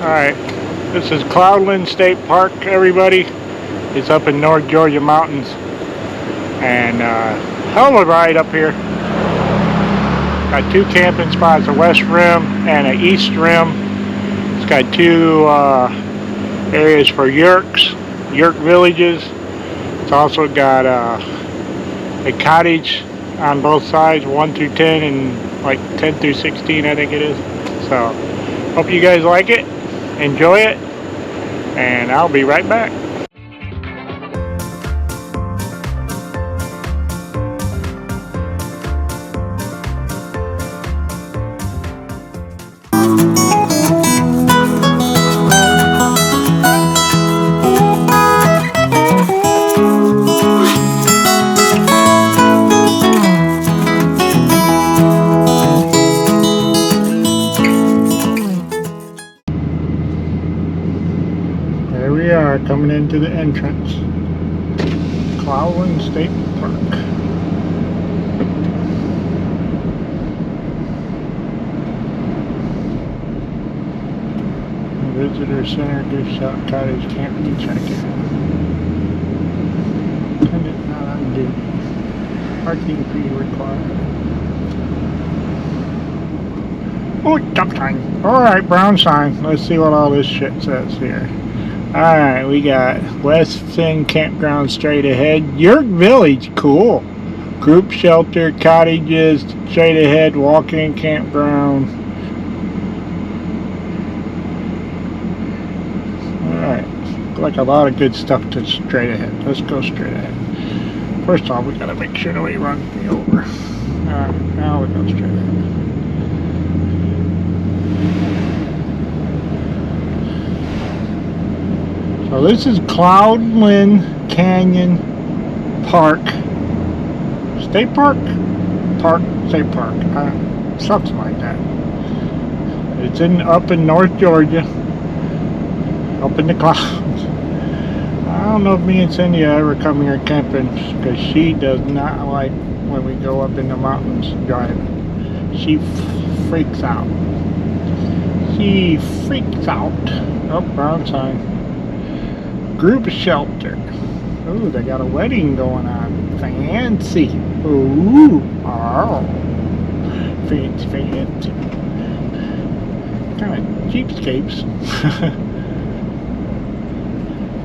Alright, this is Cloudland State Park, everybody. It's up in North Georgia mountains. And hell of a ride up here. Got two camping spots, a west rim and an east rim. It's got two areas for yurts, yurt villages. It's also got a cottage on both sides, 1 through 10 and like 10 through 16 I think it is. So hope you guys like it, enjoy it, and I'll be right back. There we are, coming into the entrance. Cloudland State Park. Visitor Center, gift shop, cottage, camping, check-in. Attendant not on duty. Parking fee required. Oh, jump sign. Alright, brown sign. Let's see what all this shit says here. Alright, we got West Fin Campground straight ahead. Yurt Village, cool. Group shelter, cottages, straight ahead, walk-in campground. Alright, like a lot of good stuff to straight ahead. Let's go straight ahead. First off, we gotta make sure nobody runs me over. Alright, now we go straight ahead. So this is Cloudland Canyon Park, State Park? State Park, something like that. It's up in North Georgia, up in the clouds. I don't know if me and Cindy ever come here camping, because she does not like when we go up in the mountains driving. She freaks out. She freaks out. Oh, brown sign. Group shelter. Ooh, they got a wedding going on. Fancy. Ooh. Oh. Fancy, fancy. Kind of cheapskates.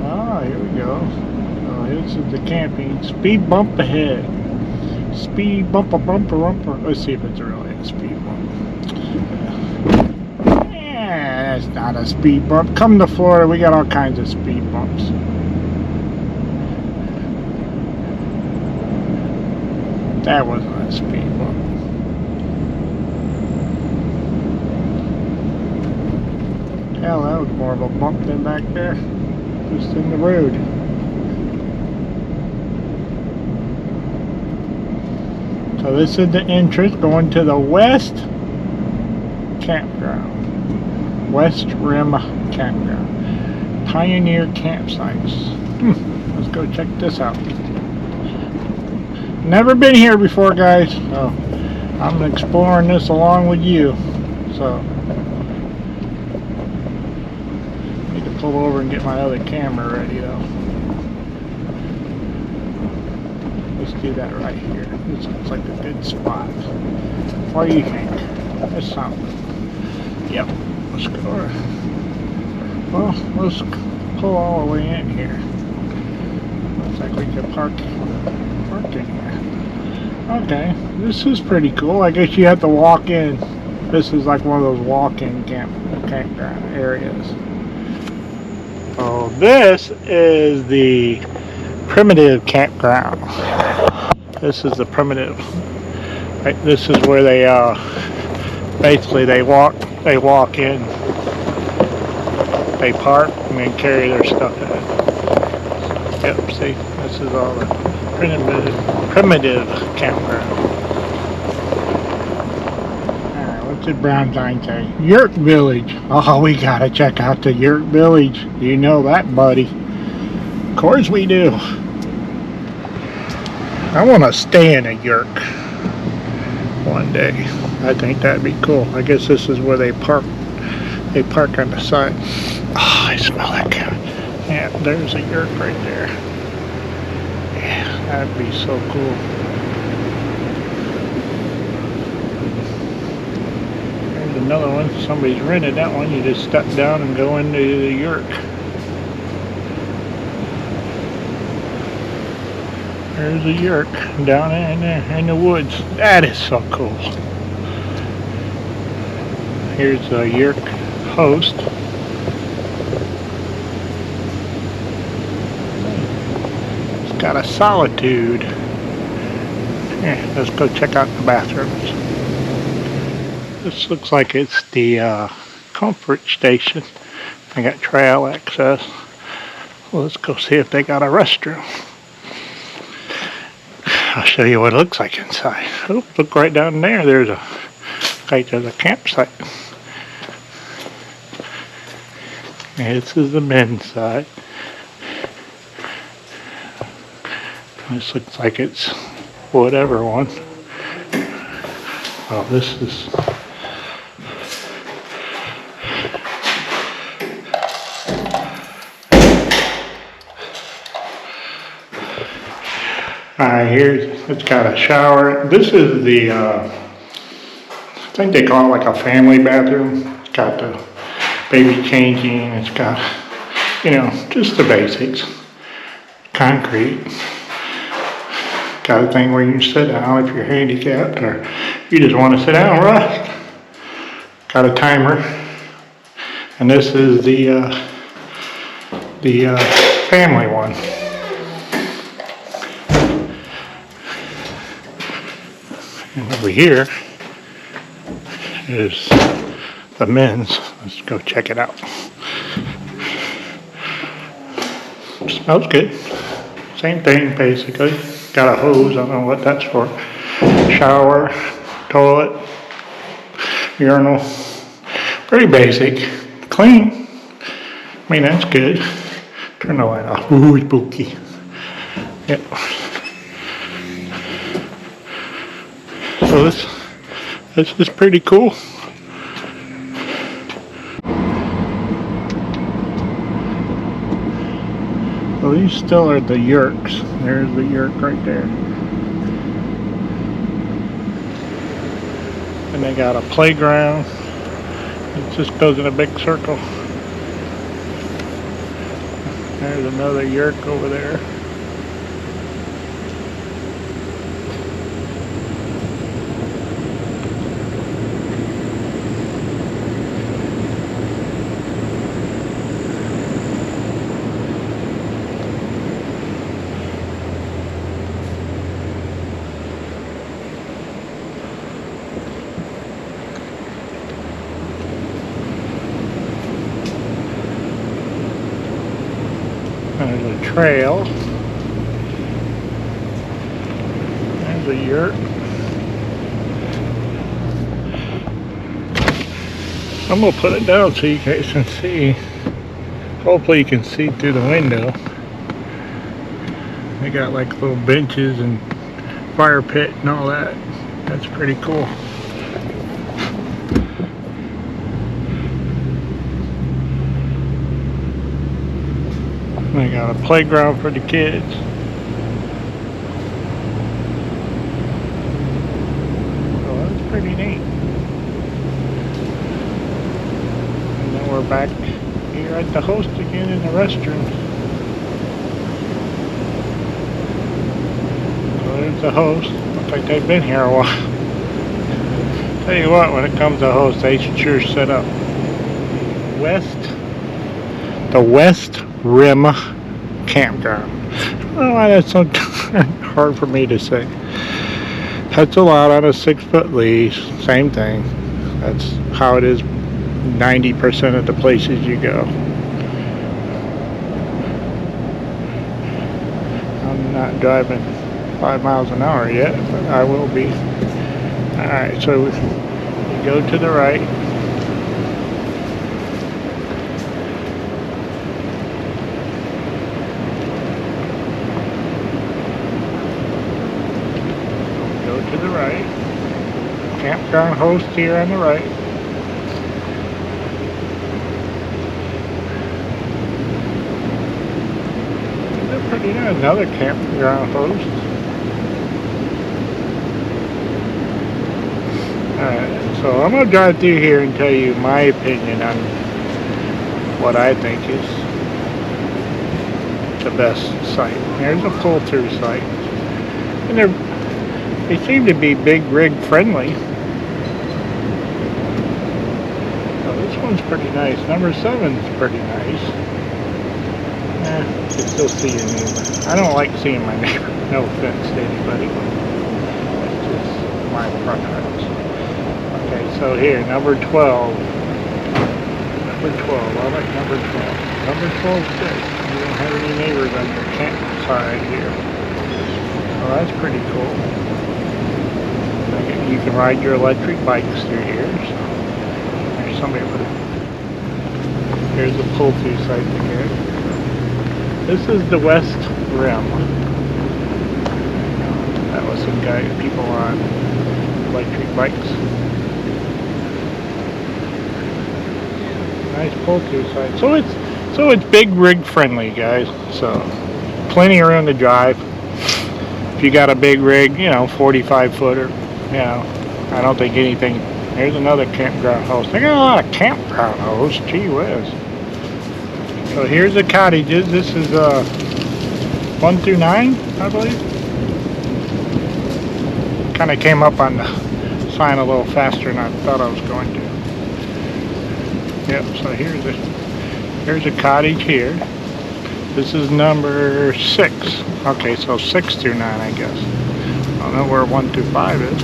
Ah, here we go. Oh, this is the camping. Speed bump ahead. Speed bumper, bumper, bumper. Let's see if it's really a speed bump. That's not a speed bump. Come to Florida, we got all kinds of speed bumps. That wasn't a speed bump. Hell, that was more of a bump than back there. Just in the road. So this is the entrance going to the west campground. West Rim Campground. Pioneer campsites. Let's go check this out. Never been here before, guys. So I'm exploring this along with you. So need to pull over and get my other camera ready though. Let's do that right here. This looks like a good spot. What do you think? That's something. Yep. Let's go. Well, let's pull all the way in here. Looks like we can park in here. Okay, this is pretty cool. I guess you have to walk in. This is like one of those walk-in campground areas. Oh, this is the primitive campground. This is the primitive. Right, this is where they basically they walk in, they park, and then carry their stuff in. Yep, see, this is all the primitive campground. Alright, what's the brown sign say? Yurt Village. Oh, we gotta check out the Yurt Village. You know that, buddy. Of course we do. I want to stay in a yurt one day. I think that'd be cool. I guess this is where they park They park on the side. Oh, I smell that cow. Yeah, there's a yurt right there. Yeah, that'd be so cool. There's another one. Somebody's rented that one. You just step down and go into the yurt. There's a yurt down in there in the woods. That is so cool. Here's the yurt host. It's got a solitude. Here, let's go check out the bathrooms. This looks like it's the comfort station. I got trail access. Well, let's go see if they got a restroom. I'll show you what it looks like inside. Oh, look right down there. There's a campsite. And this is the men's side. This looks like it's whatever one. Oh, this is. It's got a shower. This is the, I think they call it like a family bathroom. It's got the baby changing. It's got, you know, just the basics. Concrete. Got a thing where you can sit down if you're handicapped or you just want to sit down and rest. Got a timer. And this is the family one. And over here is the men's. Let's go check it out. Smells good. Same thing basically. Got a hose, I don't know what that's for. Shower, toilet, urinal. Pretty basic. Clean. I mean, that's good. Turn the light off. Ooh, it's spooky. Yep. So this is pretty cool. Well, these still are the yurts. There's the yurt right there. And they got a playground. It just goes in a big circle. There's another yurt over there. There's a trail. There's a yurt. I'm going to put it down so you guys can see. Hopefully you can see through the window. They got like little benches and fire pit and all that. That's pretty cool. They got a playground for the kids. So that's pretty neat. And then we're back here at the host again in the restroom. So there's the host. Looks like they've been here a while. Tell you what, when it comes to hosts, they should sure set up. The West Rim Campground. Oh, that's so hard for me to say. That's a lot on a 6-foot leash. Same thing. That's how it is 90% of the places you go. I'm not driving 5 miles an hour yet, but I will be. Alright, so we go to the right. To the right. Campground host here on the right. You know, another campground host. Alright, so I'm going to drive through here and tell you my opinion on what I think is the best site. There's a pull-through site. And they seem to be big rig friendly. So this one's pretty nice. Number 7's pretty nice. You can still see your neighbor. I don't like seeing my neighbor. No offense to anybody. It's just my preference. Okay, so here, number 12. Number 12. I like number 12. Number 12 is good. You don't have any neighbors on your campsite here. Well, that's pretty cool. You can ride your electric bikes through here. So there's somebody with it. Here's a pull-through site again. This is the West Rim. That was some people on electric bikes. Nice pull-through site. So it's big rig friendly, guys. So plenty of room to drive. If you got a big rig, you know, 45 footer, you know, I don't think anything. There's another campground host. They got a lot of campground hosts. Gee whiz. So here's the cottages. This is 1 through 9, I believe. Kind of came up on the sign a little faster than I thought I was going to. Yep. So here's a cottage here. This is number 6. Okay, so 6 through 9, I guess. I don't know where 1 through 5 is.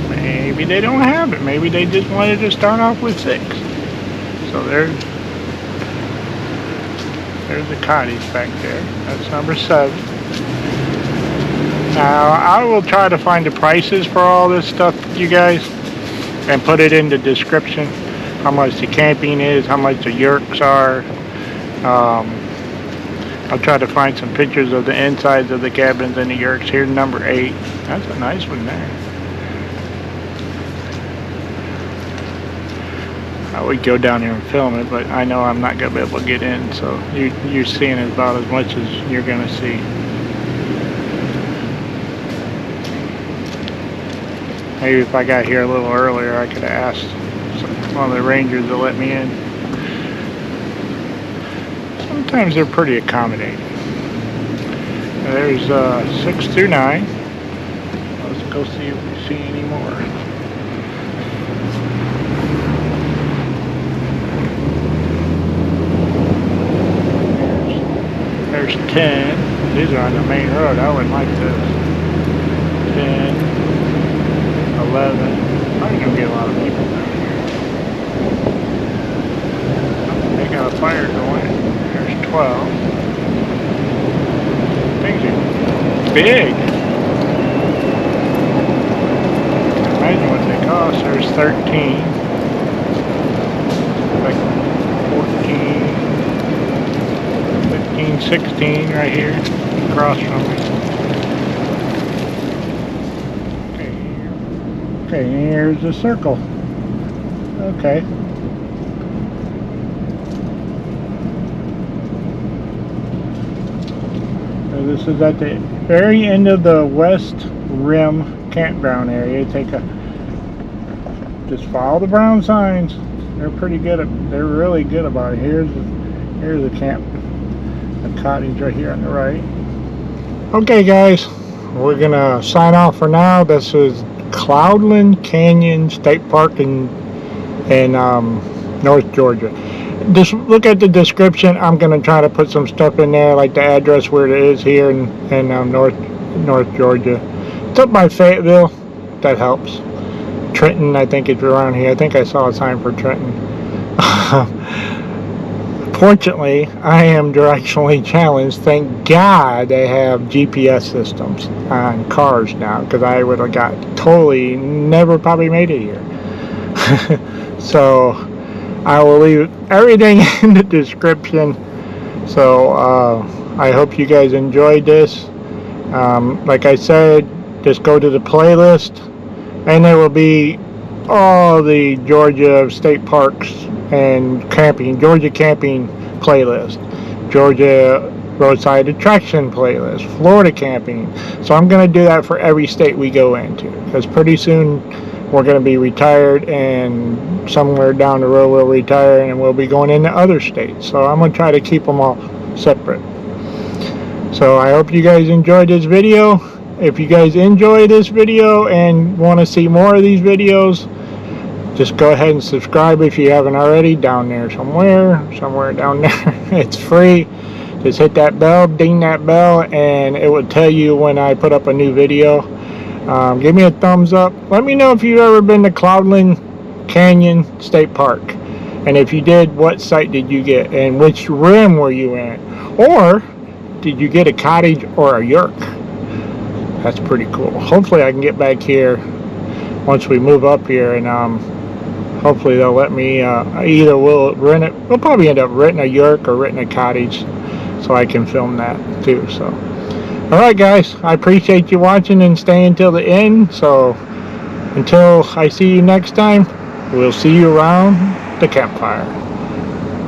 Maybe they don't have it. Maybe they just wanted to start off with 6. So there's the cottage back there. That's number 7. Now I will try to find the prices for all this stuff, you guys, and put it in the description. How much the camping is, how much the yurts are. I'll try to find some pictures of the insides of the cabins and the yurts. Here's number 8. That's a nice one there. I would go down here and film it, but I know I'm not going to be able to get in, so you're seeing about as much as you're going to see. Maybe if I got here a little earlier, I could have asked one of the rangers to let me in. Sometimes they're pretty accommodating. There's 6 through 9. Let's go see if we see any more. There's 10. These are on the main road. I would like this. 10, 11. Probably gonna get a lot of people down here. They got a fire going. There's 12. Things are big. Imagine what they cost. There's 13. Like 14, 15, 16 right here across from me. Okay, here's the circle. Okay. So this is at the very end of the West Rim campground area. Just follow the brown signs. They're pretty good they're really good about it. Here's the cottage right here on the right. Okay guys, we're gonna sign off for now. This is Cloudland Canyon State Park in North Georgia. Just look at the description. I'm gonna try to put some stuff in there, like the address where it is here in North Georgia. It's up by Fayetteville. That helps. Trenton, I think it's around here. I think I saw a sign for Trenton. Fortunately, I am directionally challenged. Thank God they have GPS systems on cars now, because I would have got totally never probably made it here. So I will leave everything in the description. So I hope you guys enjoyed this. Like I said, just go to the playlist, and there will be all the Georgia state parks and camping, Georgia camping playlist. Georgia roadside attraction playlist, Florida camping. So I'm going to do that for every state we go into, because pretty soon we're going to be retired, and somewhere down the road we'll retire and we'll be going into other states. So I'm going to try to keep them all separate. So I hope you guys enjoyed this video. If you guys enjoy this video and want to see more of these videos, just go ahead and subscribe if you haven't already, down there somewhere down there. It's free. Just hit that bell, ding that bell, and it will tell you when I put up a new video. Give me a thumbs up. Let me know if you've ever been to Cloudland Canyon State Park, and if you did, what site did you get and which rim were you in, or did you get a cottage or a yurt? That's pretty cool. Hopefully I can get back here once we move up here, and hopefully they'll let me, either we'll probably end up renting a yurt or renting a cottage, so I can film that too. So alright guys, I appreciate you watching and staying till the end. So until I see you next time, we'll see you around the campfire.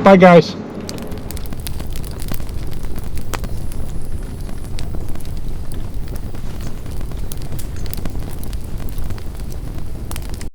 Bye guys.